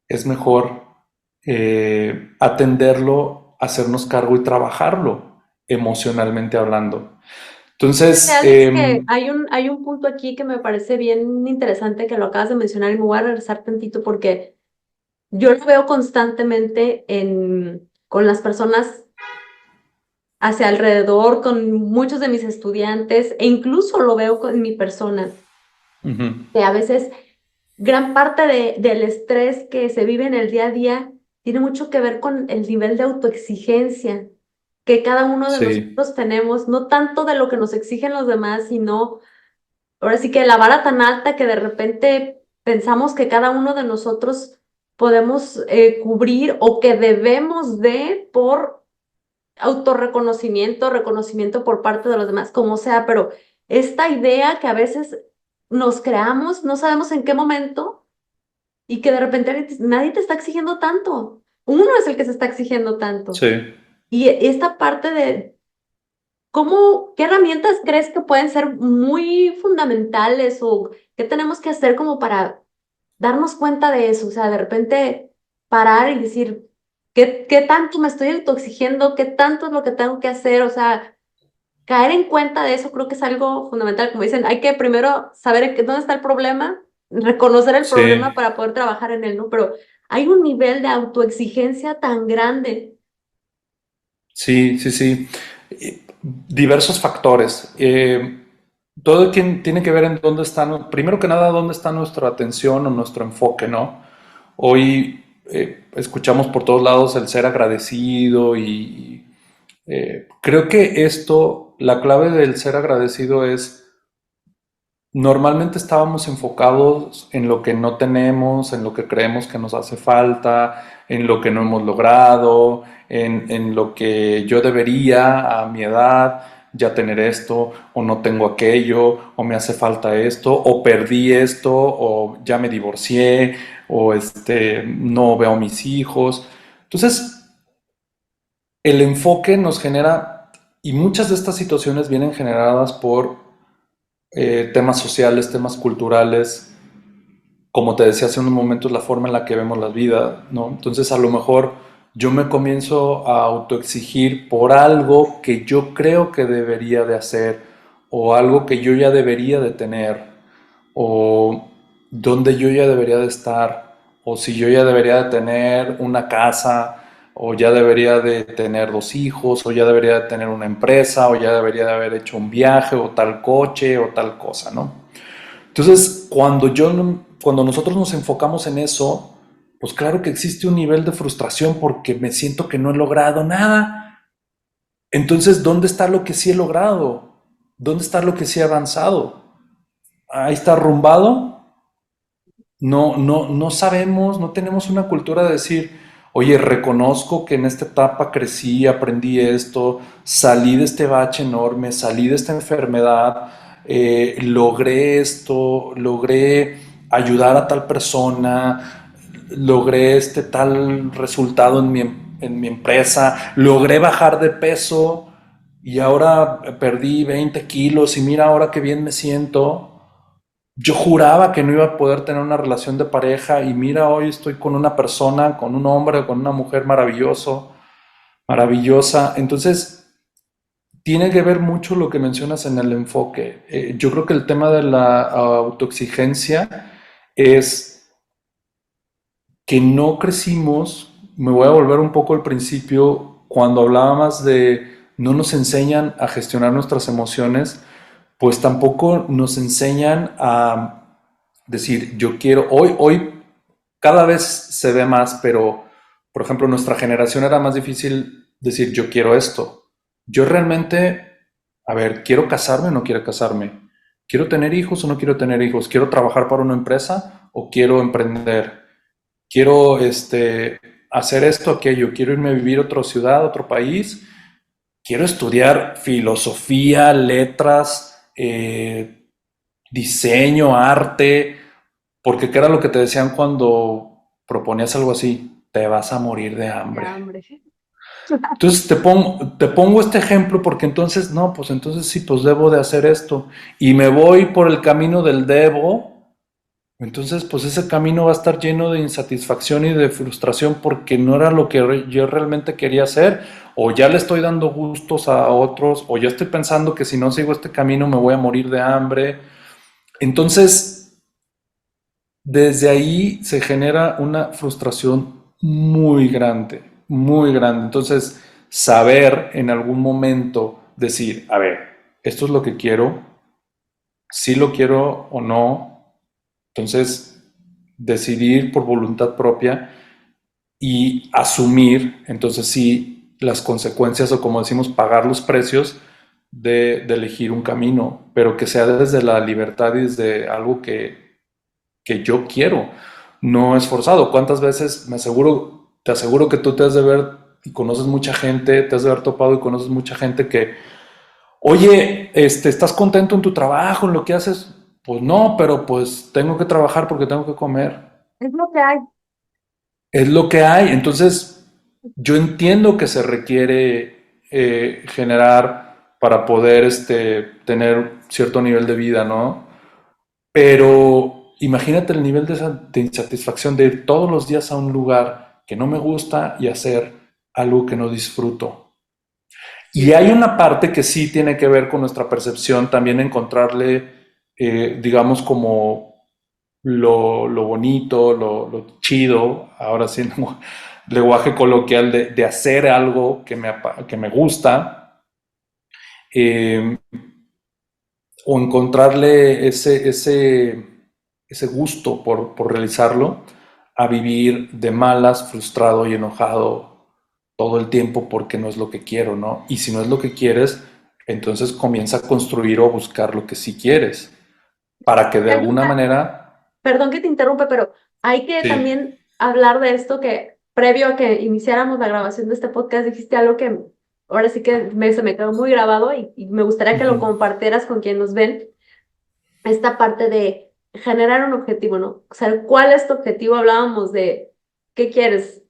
es mejor atenderlo, hacernos cargo y trabajarlo emocionalmente hablando. Entonces, Sabes que hay un punto aquí que me parece bien interesante que lo acabas de mencionar y me voy a regresar tantito porque yo lo veo constantemente con las personas hacia alrededor, con muchos de mis estudiantes e incluso lo veo con mi persona, ujú, que a veces gran parte del estrés que se vive en el día a día tiene mucho que ver con el nivel de autoexigencia que cada uno de sí, nosotros tenemos, no tanto de lo que nos exigen los demás, sino ahora sí que la vara tan alta que de repente pensamos que cada uno de nosotros podemos cubrir o que debemos de por autorreconocimiento, reconocimiento por parte de los demás, como sea, pero esta idea que a veces nos creamos, no sabemos en qué momento y que de repente nadie te está exigiendo tanto. Uno es el que se está exigiendo tanto. sí. Y esta parte de qué herramientas crees que pueden ser muy fundamentales o qué tenemos que hacer como para darnos cuenta de eso? O sea, de repente parar y decir, ¿qué tanto me estoy autoexigiendo? ¿Qué tanto es lo que tengo que hacer? O sea, caer en cuenta de eso creo que es algo fundamental. Como dicen, hay que primero saber dónde está el problema, reconocer el problema Sí, para poder trabajar en él, ¿no? Pero hay un nivel de autoexigencia tan grande. sí, sí, sí. Diversos factores. Todo tiene que ver en dónde está, primero que nada, dónde está nuestra atención o nuestro enfoque, ¿no? Hoy escuchamos por todos lados el ser agradecido y creo que esto, la clave del ser agradecido es normalmente estábamos enfocados en lo que no tenemos, en lo que creemos que nos hace falta, en lo que no hemos logrado, en lo que yo debería a mi edad ya tener esto, o no tengo aquello, o me hace falta esto, o perdí esto, o ya me divorcié, o no veo a mis hijos. Entonces, el enfoque nos genera, y muchas de estas situaciones vienen generadas por temas sociales, temas culturales, como te decía hace unos momentos, la forma en la que vemos la vida, ¿no? Entonces a lo mejor yo me comienzo a autoexigir por algo que yo creo que debería de hacer o algo que yo ya debería de tener o dónde yo ya debería de estar, o si yo ya debería de tener una casa, o ya debería de tener dos hijos, o ya debería de tener una empresa, o ya debería de haber hecho un viaje, o tal coche, o tal cosa, ¿no? Entonces, cuando nosotros nos enfocamos en eso, pues claro que existe un nivel de frustración porque me siento que no he logrado nada. Entonces, ¿dónde está lo que sí he logrado? ¿Dónde está lo que sí he avanzado? Ahí está arrumbado. No sabemos, no tenemos una cultura de decir, oye, reconozco que en esta etapa crecí, aprendí esto, salí de este bache enorme, salí de esta enfermedad, logré esto, logré ayudar a tal persona, logré este tal resultado en mi empresa, logré bajar de peso y ahora perdí 20 kilos y mira ahora qué bien me siento. Yo juraba que no iba a poder tener una relación de pareja y mira, hoy estoy con una persona, con un hombre, con una mujer maravilloso, maravillosa. Entonces, tiene que ver mucho lo que mencionas en el enfoque. Yo creo que el tema de la autoexigencia es que no crecimos, me voy a volver un poco al principio, cuando hablábamos de no nos enseñan a gestionar nuestras emociones, pues tampoco nos enseñan a decir, yo quiero, hoy cada vez se ve más, pero por ejemplo, nuestra generación era más difícil decir, yo quiero esto. Yo realmente, a ver, ¿quiero casarme o no quiero casarme? ¿Quiero tener hijos o no quiero tener hijos? ¿Quiero trabajar para una empresa o quiero emprender? ¿Quiero hacer esto, aquello? ¿Quiero irme a vivir a otra ciudad, a otro país? ¿Quiero estudiar filosofía, letras, diseño, arte? Porque ¿qué era lo que te decían cuando proponías algo así? Te vas a morir de De hambre. hambre. Entonces te pongo este ejemplo porque entonces, no, pues entonces sí, pues debo de hacer esto. Y me voy por el camino del debo. Entonces, pues ese camino va a estar lleno de insatisfacción y de frustración porque no era lo que yo realmente quería hacer. O ya le estoy dando gustos a otros, o ya estoy pensando que si no sigo este camino me voy a morir de hambre. Entonces, desde ahí se genera una frustración muy grande, muy grande. Entonces, saber en algún momento decir, a ver, esto es lo que quiero, si lo quiero o no. Entonces, decidir por voluntad propia y asumir, entonces sí, las consecuencias o como decimos, pagar los precios de elegir un camino, pero que sea desde la libertad y desde algo que yo quiero, no es forzado. ¿Cuántas veces te aseguro que tú te has de ver y conoces mucha gente, te has de haber topado y conoces mucha gente que, oye, ¿estás contento en tu trabajo, en lo que haces? Pues no, pero pues tengo que trabajar porque tengo que comer. Es lo que hay. Es lo que hay. Entonces, yo entiendo que se requiere generar para poder tener cierto nivel de vida, ¿no? Pero imagínate el nivel de insatisfacción de ir todos los días a un lugar que no me gusta y hacer algo que no disfruto. Y hay una parte que sí tiene que ver con nuestra percepción, también encontrarle, digamos, como lo bonito, lo chido, ahora sí, ¿no? Lenguaje coloquial de hacer algo que me gusta, eh, o encontrarle ese gusto por realizarlo, a vivir de malas, frustrado y enojado todo el tiempo porque no es lo que quiero, ¿no? Y si no es lo que quieres, entonces comienza a construir o a buscar lo que sí quieres, para que de Hay alguna una, manera, perdón que te interrumpe, pero hay que sí. también hablar de esto que previo a que iniciáramos la grabación de este podcast dijiste algo que ahora sí que se me quedó muy grabado y me gustaría que lo Ujú. compartieras con quien nos ven, esta parte de generar un objetivo, ¿no? O sea, ¿cuál es tu objetivo? Hablábamos de, ¿qué quieres?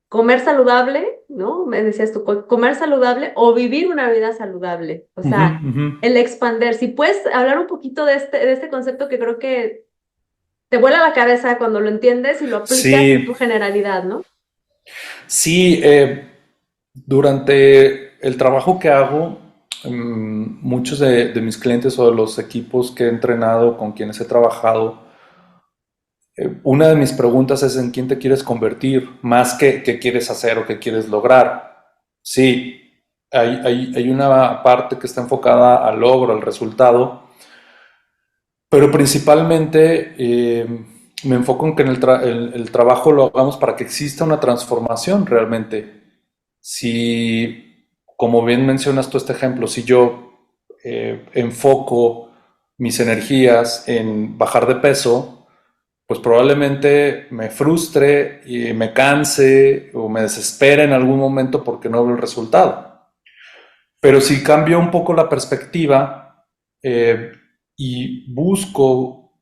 ¿Comer saludable? ¿No? Me decías tú, comer saludable o vivir una vida saludable. O Ujú, sea, ujú. el expander. Si puedes hablar un poquito de este concepto que creo que te vuela la cabeza cuando lo entiendes y lo aplicas en tu Sí, generalidad, ¿no? sí, durante el trabajo que hago, muchos de mis clientes o de los equipos que he entrenado, con quienes he trabajado, una de mis preguntas es en quién te quieres convertir, más que qué quieres hacer o qué quieres lograr. Sí, hay una parte que está enfocada al logro, al resultado, pero principalmente me enfoco en que el trabajo lo hagamos para que exista una transformación realmente. Si, como bien mencionas tú este ejemplo, si yo enfoco mis energías en bajar de peso, pues probablemente me frustre y me canse o me desespere en algún momento porque no veo el resultado. Pero si cambio un poco la perspectiva eh, y busco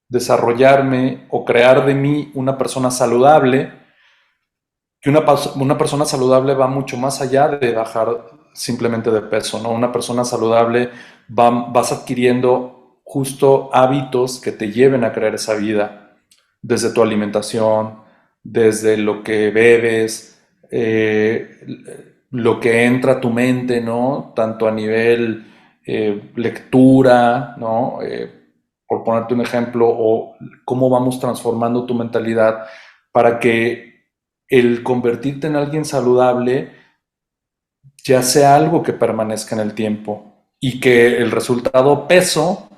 desarrollarme o crear de mí una persona saludable, que una persona saludable va mucho más allá de bajar simplemente de peso, ¿no? Una persona saludable vas adquiriendo justo hábitos que te lleven a crear esa vida, desde tu alimentación, desde lo que bebes, lo que entra a tu mente, ¿no? Tanto a nivel lectura, ¿no? Por ponerte un ejemplo, o cómo vamos transformando tu mentalidad para que el convertirte en alguien saludable ya sea algo que permanezca en el tiempo y que el resultado peso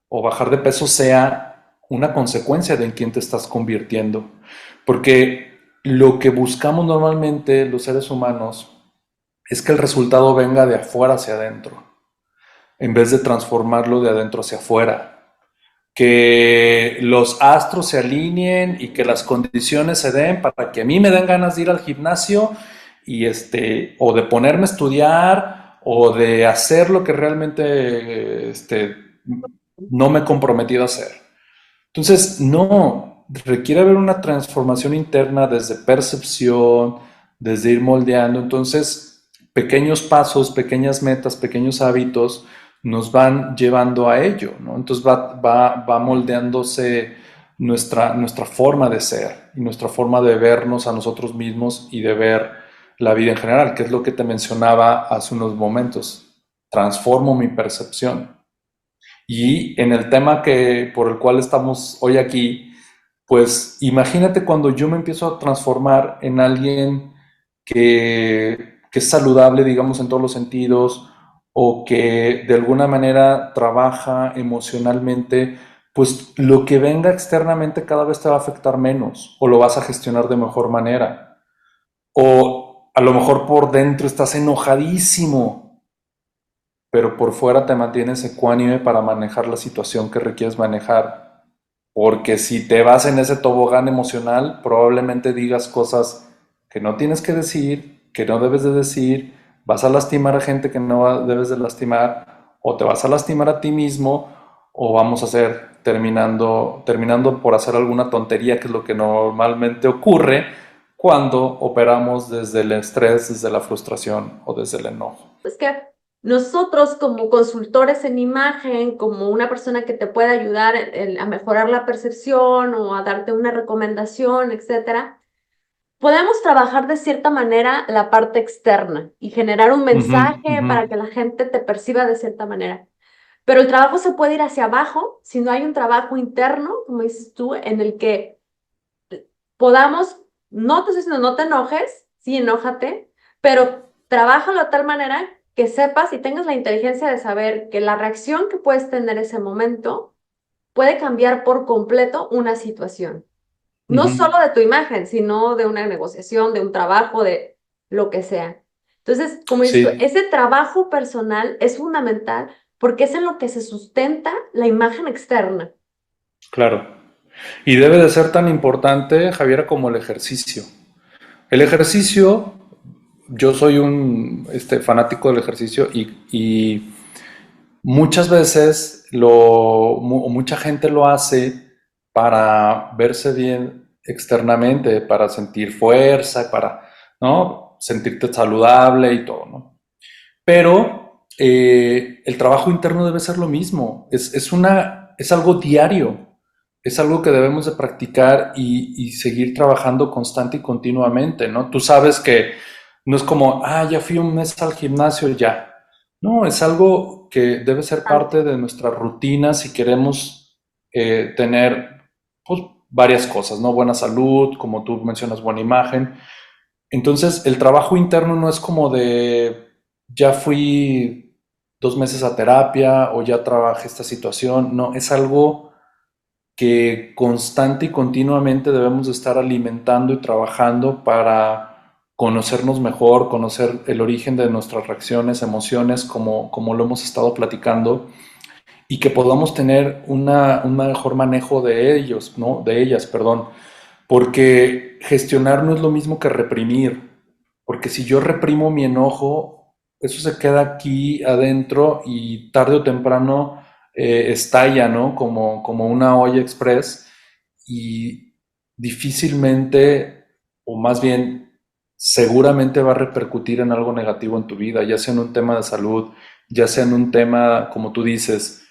o bajar de peso sea una consecuencia de en quién te estás convirtiendo. Porque lo que buscamos normalmente los seres humanos es que el resultado venga de afuera hacia adentro, en vez de transformarlo de adentro hacia afuera. Que los astros se alineen y que las condiciones se den para que a mí me den ganas de ir al gimnasio y o de ponerme a estudiar o de hacer lo que realmente no me he comprometido a hacer. Entonces, no, requiere haber una transformación interna desde percepción, desde ir moldeando. Entonces, pequeños pasos, pequeñas metas, pequeños hábitos nos van llevando a ello, ¿no? Entonces va moldeándose nuestra forma de ser y nuestra forma de vernos a nosotros mismos y de ver la vida en general, que es lo que te mencionaba hace unos momentos. Transformo mi percepción. Y en el tema por el cual estamos hoy aquí, pues imagínate cuando yo me empiezo a transformar en alguien que es saludable, digamos, en todos los sentidos, o que de alguna manera trabaja emocionalmente, pues lo que venga externamente cada vez te va a afectar menos, o lo vas a gestionar de mejor manera. O a lo mejor por dentro estás enojadísimo, pero por fuera te mantienes ecuánime para manejar la situación que requieres manejar. Porque si te vas en ese tobogán emocional, probablemente digas cosas que no tienes que decir, que no debes de decir, vas a lastimar a gente que no debes de lastimar, o te vas a lastimar a ti mismo, o vamos a hacer terminando por hacer alguna tontería, que es lo que normalmente ocurre cuando operamos desde el estrés, desde la frustración o desde el enojo. Es que nosotros como consultores en imagen, como una persona que te puede ayudar a mejorar la percepción o a darte una recomendación, etcétera, podemos trabajar de cierta manera la parte externa y generar un Ujú, mensaje ujú. para que la gente te perciba de cierta manera. Pero el trabajo se puede ir hacia abajo si no hay un trabajo interno, como dices tú, en el que podamos, no te estoy diciendo no te enojes, sí, enójate, pero trabájalo de tal manera que sepas y tengas la inteligencia de saber que la reacción que puedes tener ese momento puede cambiar por completo una situación. No Ujú. solo de tu imagen, sino de una negociación, de un trabajo, de lo que sea. Entonces, como dices tú, Sí, ese trabajo personal es fundamental porque es en lo que se sustenta la imagen externa. claro. Y debe de ser tan importante, Javiera, como el ejercicio. El ejercicio, yo soy un fanático del ejercicio y muchas veces mucha gente lo hace para verse bien externamente, para sentir fuerza, para, ¿no? Sentirte saludable y todo, ¿no? Pero el trabajo interno debe ser lo mismo. Es algo diario. Es algo que debemos de practicar y seguir trabajando constante y continuamente, ¿no? Tú sabes que no es como, ya fui un mes al gimnasio, ya. No, es algo que debe ser parte de nuestra rutina si queremos tener, pues, varias cosas, ¿no? Buena salud, como tú mencionas, buena imagen. Entonces, el trabajo interno no es como de, ya fui 2 meses a terapia o ya trabajé esta situación, no, es algo que constante y continuamente debemos de estar alimentando y trabajando para conocernos mejor, conocer el origen de nuestras reacciones, emociones, como lo hemos estado platicando, y que podamos tener un mejor manejo de ellos, ¿no? De ellas, perdón. Porque gestionar no es lo mismo que reprimir. Porque si yo reprimo mi enojo, eso se queda aquí adentro y tarde o temprano estalla, ¿no? Como una olla express y difícilmente, o más bien seguramente va a repercutir en algo negativo en tu vida, ya sea en un tema de salud, ya sea en un tema, como tú dices,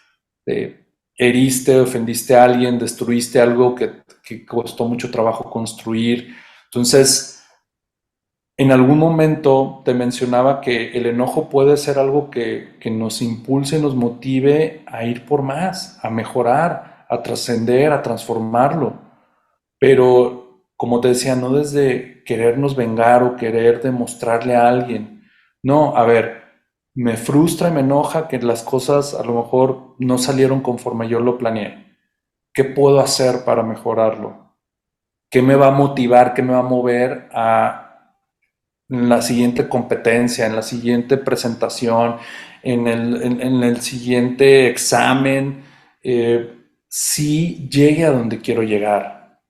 de heriste, ofendiste a alguien, destruiste algo que costó mucho trabajo construir. Entonces, en algún momento te mencionaba que el enojo puede ser algo que nos impulse y nos motive a ir por más, a mejorar, a trascender, a transformarlo. Pero, como te decía, no desde querernos vengar o querer demostrarle a alguien. No, a ver, me frustra y me enoja que las cosas a lo mejor no salieron conforme yo lo planeé. ¿Qué puedo hacer para mejorarlo? ¿Qué me va a motivar? ¿Qué me va a mover a la siguiente competencia, en la siguiente presentación, en el siguiente examen? Si llegue a donde quiero llegar.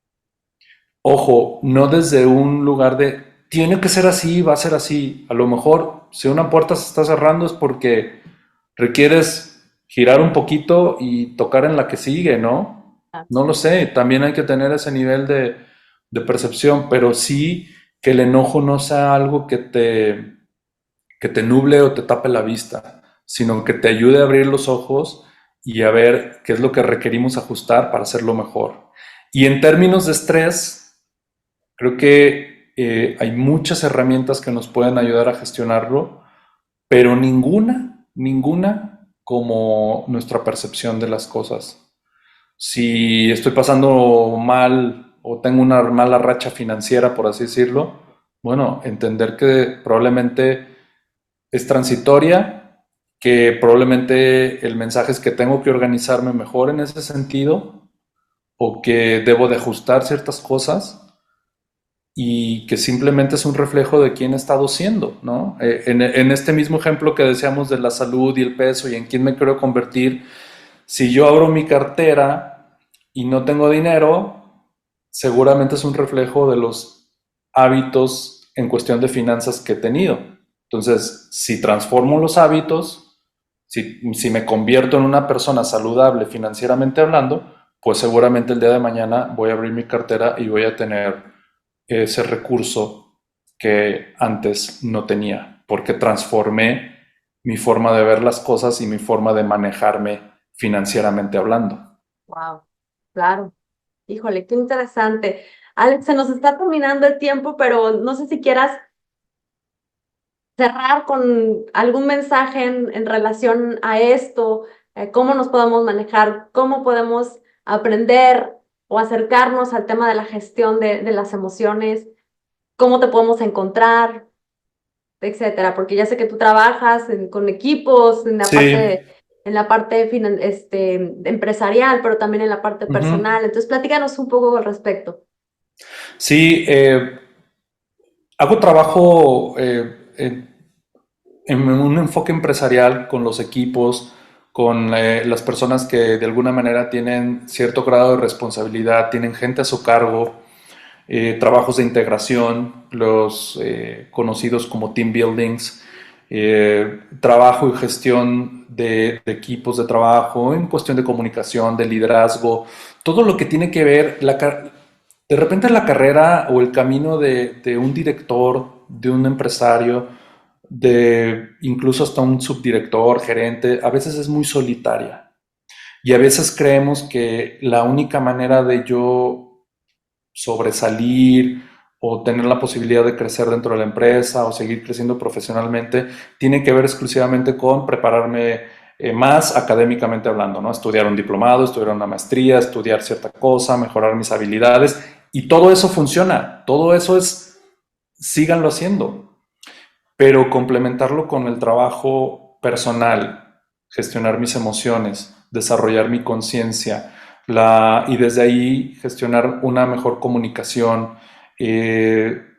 Ojo, no desde un lugar de tiene que ser así, va a ser así. A lo mejor si una puerta se está cerrando es porque requieres girar un poquito y tocar en la que sigue, ¿no? No lo sé, también hay que tener ese nivel de percepción, pero sí que el enojo no sea algo que te nuble o te tape la vista, sino que te ayude a abrir los ojos y a ver qué es lo que requerimos ajustar para hacerlo mejor. Y en términos de estrés, creo que hay muchas herramientas que nos pueden ayudar a gestionarlo, pero ninguna como nuestra percepción de las cosas. Si estoy pasando mal o tengo una mala racha financiera, por así decirlo, bueno, entender que probablemente es transitoria, que probablemente el mensaje es que tengo que organizarme mejor en ese sentido o que debo de ajustar ciertas cosas y que simplemente es un reflejo de quién he estado siendo, ¿no? En este mismo ejemplo que decíamos de la salud y el peso y en quién me quiero convertir, si yo abro mi cartera y no tengo dinero, seguramente es un reflejo de los hábitos en cuestión de finanzas que he tenido. Entonces, si transformo los hábitos, si me convierto en una persona saludable financieramente hablando, pues seguramente el día de mañana voy a abrir mi cartera y voy a tener ese recurso que antes no tenía, porque transformé mi forma de ver las cosas y mi forma de manejarme financieramente hablando. Wow, claro. Híjole, qué interesante. Alex, se nos está terminando el tiempo, pero no sé si quieras cerrar con algún mensaje en relación a esto, cómo nos podemos manejar, cómo podemos aprender o acercarnos al tema de la gestión de las emociones, cómo te podemos encontrar, etcétera, porque ya sé que tú trabajas con equipos Sí, en la parte empresarial, pero también en la parte ujú. personal. Entonces, platícanos un poco al respecto. Sí, hago trabajo en un enfoque empresarial con los equipos, con las personas que de alguna manera tienen cierto grado de responsabilidad, tienen gente a su cargo, trabajos de integración, los conocidos como team buildings, trabajo y gestión de equipos de trabajo, en cuestión de comunicación, de liderazgo, todo lo que tiene que ver, de repente la carrera o el camino de un director, de un empresario, de incluso hasta un subdirector, gerente, a veces es muy solitaria. Y a veces creemos que la única manera de yo sobresalir o tener la posibilidad de crecer dentro de la empresa o seguir creciendo profesionalmente tiene que ver exclusivamente con prepararme más académicamente hablando, ¿no? Estudiar un diplomado, estudiar una maestría, estudiar cierta cosa, mejorar mis habilidades, y todo eso funciona, todo eso es, síganlo haciendo, pero complementarlo con el trabajo personal, gestionar mis emociones, desarrollar mi conciencia, y desde ahí gestionar una mejor comunicación,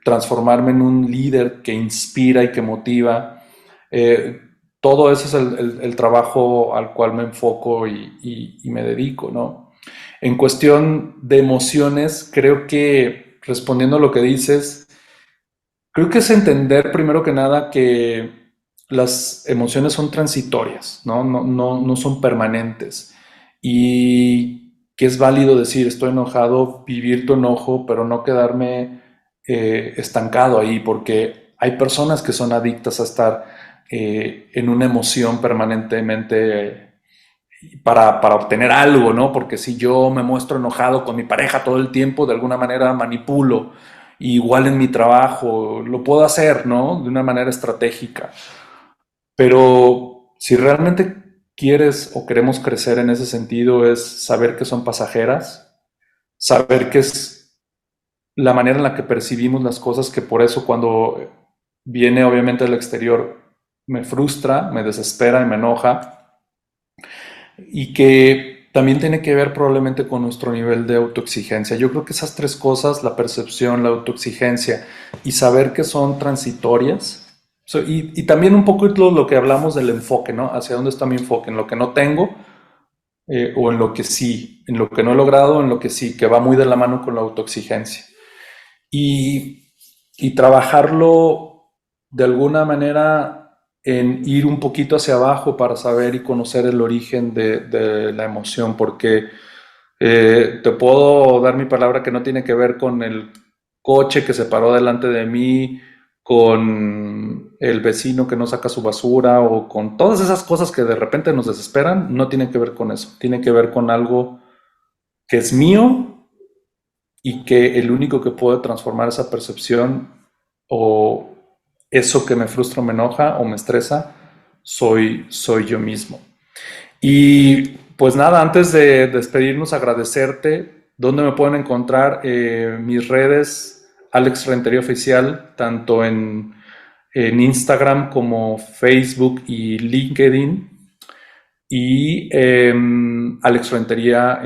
transformarme en un líder que inspira y que motiva. Eh, Todo eso es el trabajo al cual me enfoco y me dedico, ¿no? En cuestión de emociones, creo que respondiendo a lo que dices, creo que es entender primero que nada que las emociones son transitorias, ¿no? No son permanentes. Y que es válido decir, estoy enojado, vivir tu enojo, pero no quedarme estancado ahí, porque hay personas que son adictas a estar en una emoción permanentemente para obtener algo, ¿no? Porque si yo me muestro enojado con mi pareja todo el tiempo, de alguna manera manipulo. Igual en mi trabajo, lo puedo hacer, ¿no? De una manera estratégica. Pero si realmente quieres o queremos crecer en ese sentido, es saber que son pasajeras, saber que es la manera en la que percibimos las cosas, que por eso cuando viene obviamente del exterior me frustra, me desespera y me enoja, y que también tiene que ver probablemente con nuestro nivel de autoexigencia. Yo creo que esas tres cosas, la percepción, la autoexigencia y saber que son transitorias, y también un poco lo que hablamos del enfoque, ¿no? Hacia dónde está mi enfoque, en lo que no tengo o en lo que sí, en lo que no he logrado, en lo que sí, que va muy de la mano con la autoexigencia. Y trabajarlo de alguna manera en ir un poquito hacia abajo para saber y conocer el origen de la emoción, porque te puedo dar mi palabra que no tiene que ver con el coche que se paró delante de mí, con el vecino que no saca su basura o con todas esas cosas que de repente nos desesperan, no tiene que ver con eso, tiene que ver con algo que es mío y que el único que puede transformar esa percepción o eso que me frustra o me enoja o me estresa, soy yo mismo. Y pues nada, antes de despedirnos, agradecerte. ¿Dónde me pueden encontrar? Mis redes, Alex Rentería Oficial, tanto en Instagram como Facebook y LinkedIn. Y Alex Rentería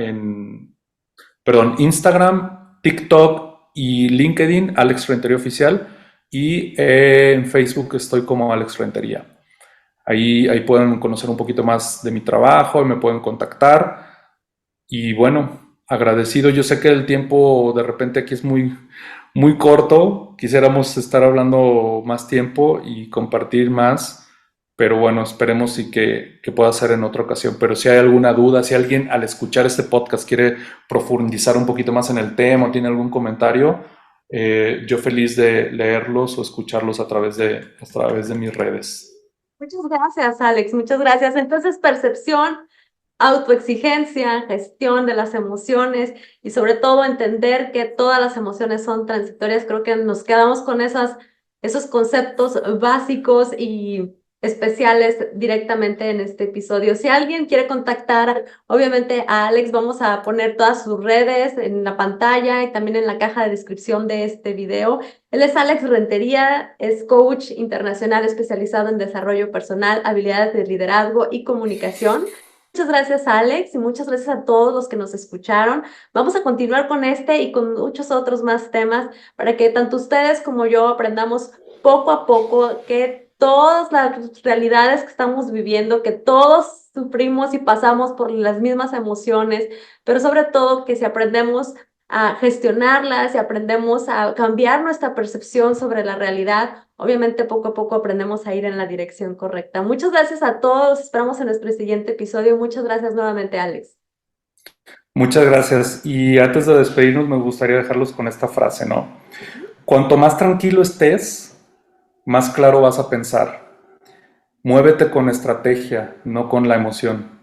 perdón, Instagram, TikTok y LinkedIn, Alex Rentería Oficial. Y en Facebook estoy como Alex Rentería. Ahí pueden conocer un poquito más de mi trabajo y me pueden contactar. Y bueno, agradecido. Yo sé que el tiempo de repente aquí es muy corto. Quisiéramos estar hablando más tiempo y compartir más. Pero bueno, esperemos y que pueda ser en otra ocasión. Pero si hay alguna duda, si alguien al escuchar este podcast quiere profundizar un poquito más en el tema o tiene algún comentario, yo feliz de leerlos o escucharlos a través de mis redes. Muchas gracias, Alex, muchas gracias. Entonces, percepción, autoexigencia, gestión de las emociones y sobre todo entender que todas las emociones son transitorias. Creo que nos quedamos con esos conceptos básicos y especiales directamente en este episodio. Si alguien quiere contactar, obviamente a Alex, vamos a poner todas sus redes en la pantalla y también en la caja de descripción de este video. Él es Alex Rentería, es coach internacional especializado en desarrollo personal, habilidades de liderazgo y comunicación. Muchas gracias, Alex, y muchas gracias a todos los que nos escucharon. Vamos a continuar con este y con muchos otros más temas para que tanto ustedes como yo aprendamos poco a poco que todas las realidades que estamos viviendo, que todos sufrimos y pasamos por las mismas emociones, pero sobre todo que si aprendemos a gestionarlas y aprendemos a cambiar nuestra percepción sobre la realidad, obviamente poco a poco aprendemos a ir en la dirección correcta. Muchas gracias a todos, esperamos en nuestro siguiente episodio. Muchas gracias nuevamente, Alex. Muchas gracias. Y antes de despedirnos, me gustaría dejarlos con esta frase, ¿no? Cuanto más tranquilo estés, más claro vas a pensar. Muévete con estrategia, no con la emoción.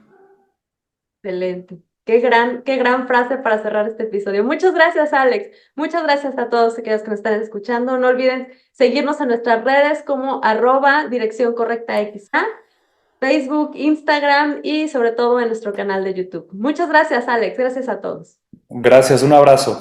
Excelente. Qué gran frase para cerrar este episodio. Muchas gracias, Alex. Muchas gracias a todos aquellos que nos están escuchando. No olviden seguirnos en nuestras redes como @dirección correcta XA Facebook, Instagram y sobre todo en nuestro canal de YouTube. Muchas gracias, Alex. Gracias a todos. Gracias, un abrazo.